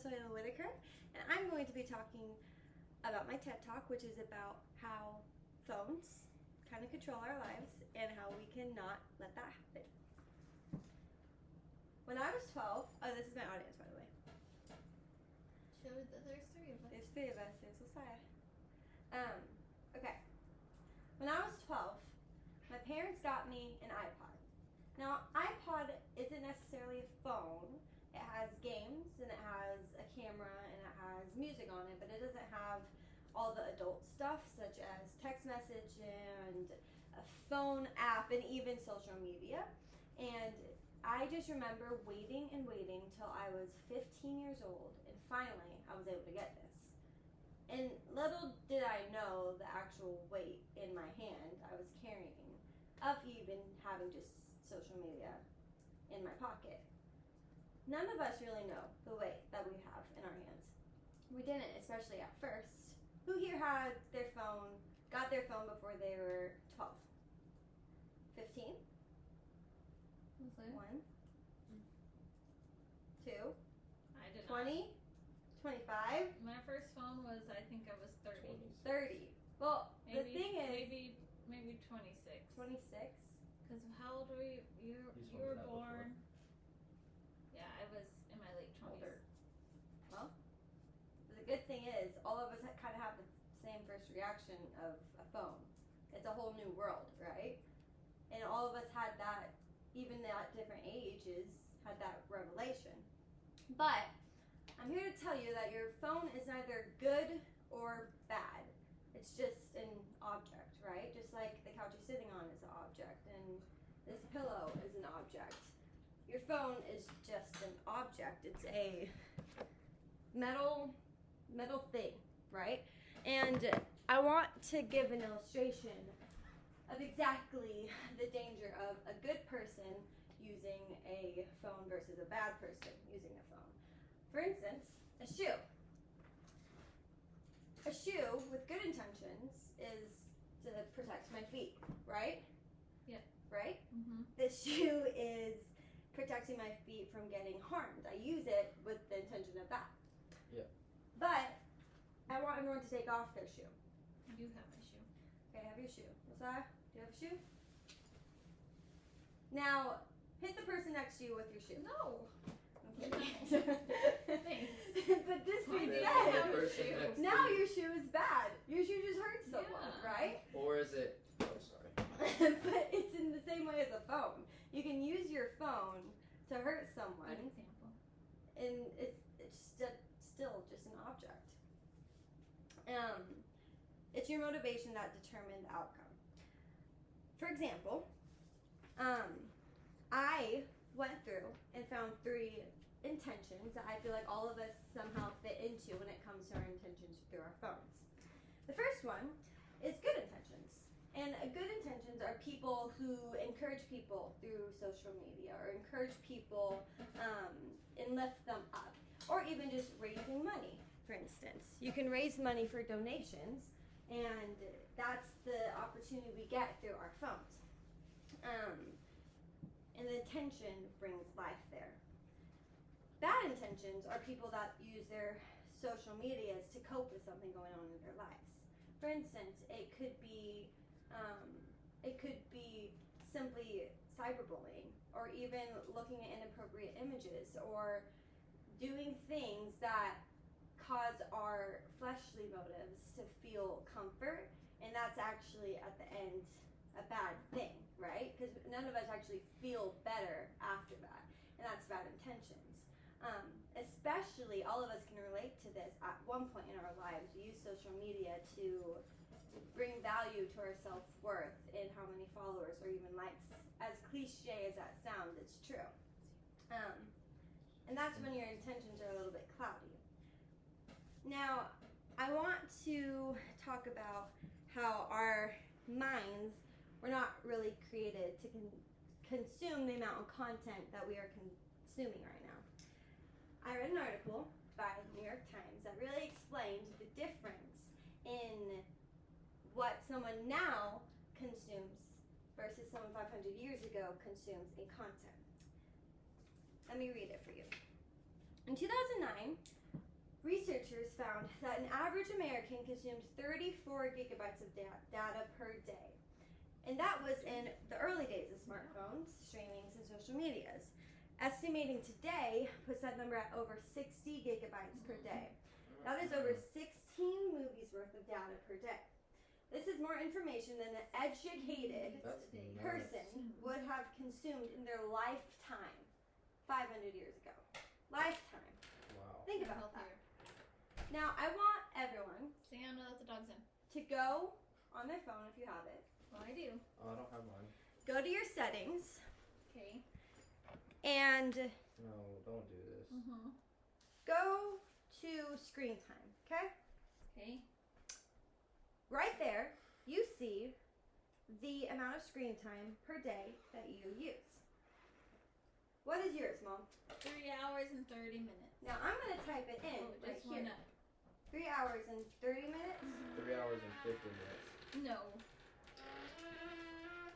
Sohaila Whittaker, and I'm going to be talking about my TED Talk, which is about how phones kind of control our lives and how we cannot let that happen. When I was 12, oh, this is my audience, by the way. There's three of us. There's three of us. There's Sohaila. Okay. When I was 12, my parents got me an iPod. Now, iPod isn't necessarily a phone. It has games, and it has a camera, and it has music on it, but it doesn't have all the adult stuff, such as text message and a phone app, and even social media. And I just remember waiting and waiting till I was 15 years old, and finally I was able to get this. And little did I know the actual weight in my hand I was carrying of even having just social media in my pocket. None of us really know the weight that we have in our hands. We didn't, especially at first. Who here had got their phone before they were 12? 15? 1, 2, I did 20, 25. not. My first phone was, I think I was 30. 30. Well, Maybe, the thing is, maybe 26. 26. Because how old were you? You were born. Yeah, I was in my late 20s. Older. Well, the good thing is, all of us kind of have the same first reaction of a phone. It's a whole new world, right? And all of us had that, even at different ages, had that revelation. But I'm here to tell you that your phone is neither good or bad. It's just an object, right? Just like the couch you're sitting on is an object, and this pillow is an object. Your phone is just an object. It's a metal thing, right? And I want to give an illustration of exactly the danger of a good person using a phone versus a bad person using a phone. For instance, a shoe. A shoe with good intentions is to protect my feet, right? Yeah. Right? Mm-hmm. This shoe is protecting my feet from getting harmed. I use it with the intention of that. Yeah. But I want everyone to take off their shoe. You have my shoe. Okay, have your shoe. Messiah, do you have a shoe? Now, hit the person next to you with your shoe. No. Okay. Thanks. But this Why being do you have a said, shoe? now your shoe is bad. Your shoe just hurt someone, Yeah. right? Or is it? Oh, sorry. But it's in the same way as a phone. You can use your phone to hurt Good someone, example. and it's still just an object. It's your motivation that determined the outcome. For example, I went through and found 3 intentions that I feel like all of us somehow fit into when it comes to our intentions through our phones. The first one is good intentions. And good intentions are people who encourage people through social media, or encourage people and lift them up, or even just raising money, for instance. You can raise money for donations, and that's the opportunity we get through our phones. And the intention brings life there. Bad intentions are people that use their social medias to cope with something going on in their lives. For instance, it could be simply cyberbullying, or even looking at inappropriate images, or doing things that cause our fleshly motives to feel comfort, and that's actually at the end a bad thing, right? Because none of us actually feel better after that, and that's bad intentions. Especially, all of us can relate to this at one point in our lives. We use social media to bring value to our self-worth in how many followers or even likes. As cliche as that sounds, it's true. And that's when your intentions are a little bit cloudy. Now, I want to talk about how our minds were not really created to consume the amount of content that we are consuming right now. I read an article by the New York Times that really explained the difference in what someone now consumes versus someone 500 years ago consumes in content. Let me read it for you. In 2009, researchers found that an average American consumed 34 gigabytes of data per day. And that was in the early days of smartphones, streamings, and social medias. Estimating today puts that number at over 60 gigabytes per day. That is over 16 movies worth of data per day. This is more information than an educated person would have consumed in their lifetime 500 years ago. Lifetime. Wow. Think about that. Now, I want everyone Sam, no, let the dogs in. to go on their phone if you have it. Well, I do. Oh, I don't have mine. Go to your settings Okay. and No, don't do this. go to screen time, okay? Okay. Right there, you see the amount of screen time per day that you use. What is yours, Mom? 3 hours and 30 minutes. Now, I'm going to type it in Oh, it right just here. went up. 3 hours and 30 minutes 3 hours and 50 minutes. No.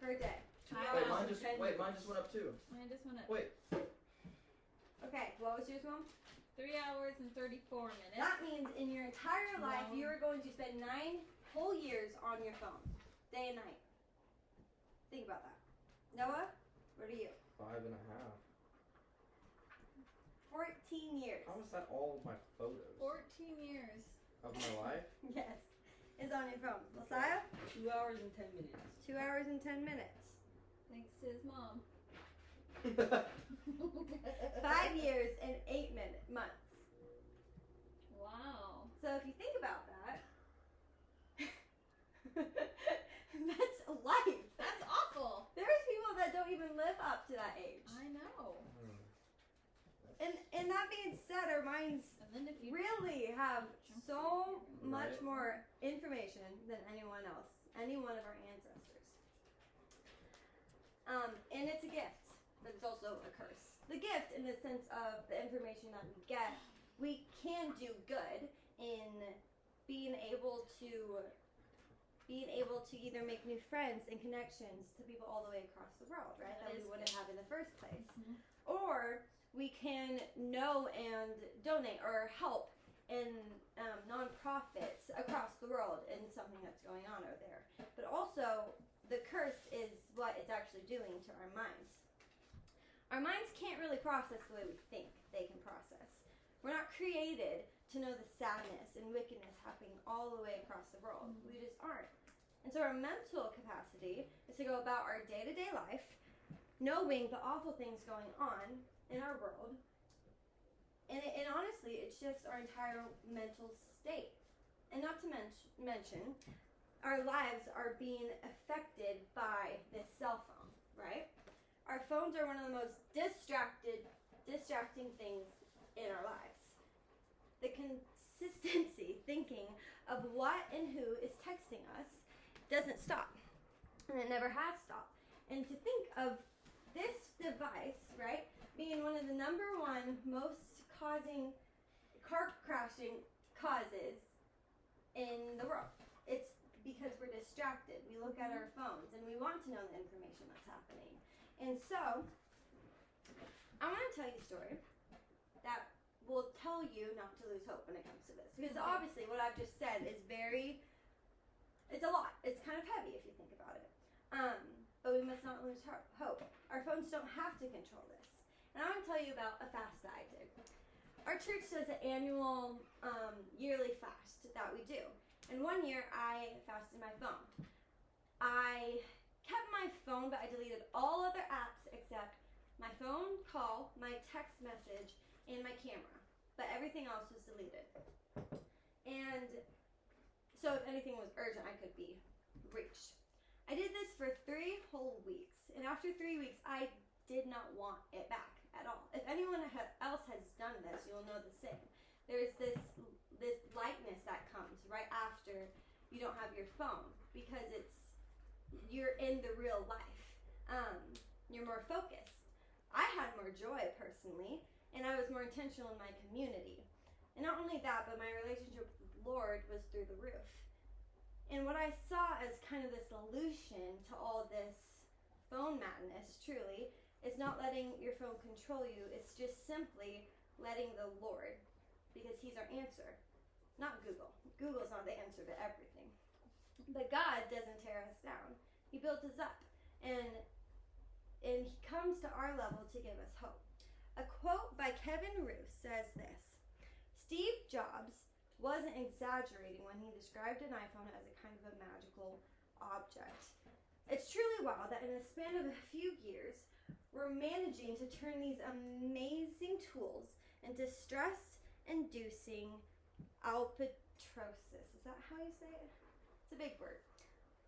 per day. Wait, mine just went up too. Mine just went up. Wait. Okay, what was yours, Mom? 3 hours and 34 minutes. That means in your entire life, No. you are going to spend 9 whole years on your phone, day and night. Think about that. Noah, what are you? 5.5. 14 years. How is that all of my photos 14 years. of my life? Yes, is on your phone. Messiah, 2 hours and 10 minutes. 2 hours and 10 minutes. Thanks to his mom. 5 years and 8 months. Wow. So if you think about that, that's life. That's awful. There's people that don't even live up to that age. I know. And that being said, our minds And then if you really have so much Right. more information than anyone else, any one of our ancestors. And it's a gift, but it's also a curse. The gift, in the sense of the information that we get, we can do good in being able to either make new friends and connections to people all the way across the world, right? That That we is wouldn't good. have in the first place. Mhm. Or we can know and donate or help in nonprofits across the world in something that's going on over there. But also, the curse is what it's actually doing to our minds. Our minds can't really process the way we think they can process. We're not created to know the sadness and wickedness happening all the way across the world. We just aren't. And so our mental capacity is to go about our day-to-day life, knowing the awful things going on in our world. And honestly, it shifts our entire mental state. And not to mention, our lives are being affected by this cell phone, right? Our phones are one of the most distracting things in our lives. The consistency thinking of what and who is texting us doesn't stop. And it never has stopped. And to think of this device, right, being one of the number one most causing car crashing causes in the world. It's because we're distracted. We look at our phones and we want to know the information that's happening. And so, I want to tell you a story that will tell you not to lose hope when it comes to this. Because obviously what I've just said is it's a lot. It's kind of heavy if you think about it. But we must not lose hope. Our phones don't have to control this. And I want to tell you about a fast that I did. Our church does an annual yearly fast that we do. And one year I fasted my phone. I kept my phone, but I deleted all other apps except my phone call, my text message, and my camera. But everything else was deleted. And so if anything was urgent, I could be reached. I did this for 3 whole weeks. And after 3 weeks, I did not want it back at all. If anyone else has done this, you'll know the same. There's this lightness that comes right after you don't have your phone because you're in the real life. You're more focused. I had more joy personally, and I was more intentional in my community. And not only that, but my relationship with the Lord was through the roof. And what I saw as kind of the solution to all this phone madness, truly, is not letting your phone control you. It's just simply letting the Lord, because he's our answer, not Google. Google's not the answer to everything. But God doesn't tear us down. He builds us up. And he comes to our level to give us hope. A quote by Kevin Roos says this: Steve Jobs wasn't exaggerating when he described an iPhone as a kind of a magical object. It's truly wild that in the span of a few years, we're managing to turn these amazing tools into stress-inducing albatrosis. Is that how you say it? It's a big word.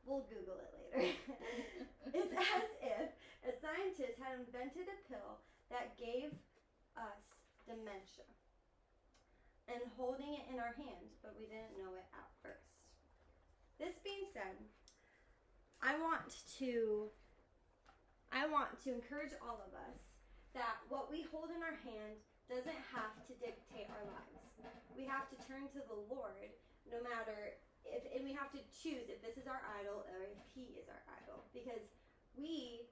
We'll Google it later. It's as if a scientist had invented a pill that gave us dementia and holding it in our hand, but we didn't know it at first. This being said, I want to encourage all of us that what we hold in our hand doesn't have to dictate our lives. We have to turn to the Lord no matter if, and we have to choose if this is our idol or if he is our idol, because we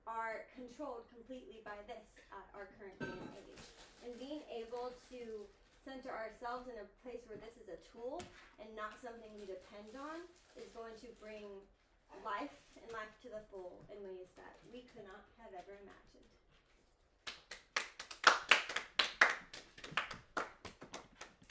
are controlled completely by this at our current day and age. And being able to center ourselves in a place where this is a tool and not something we depend on is going to bring life and life to the full in ways that we could not have ever imagined.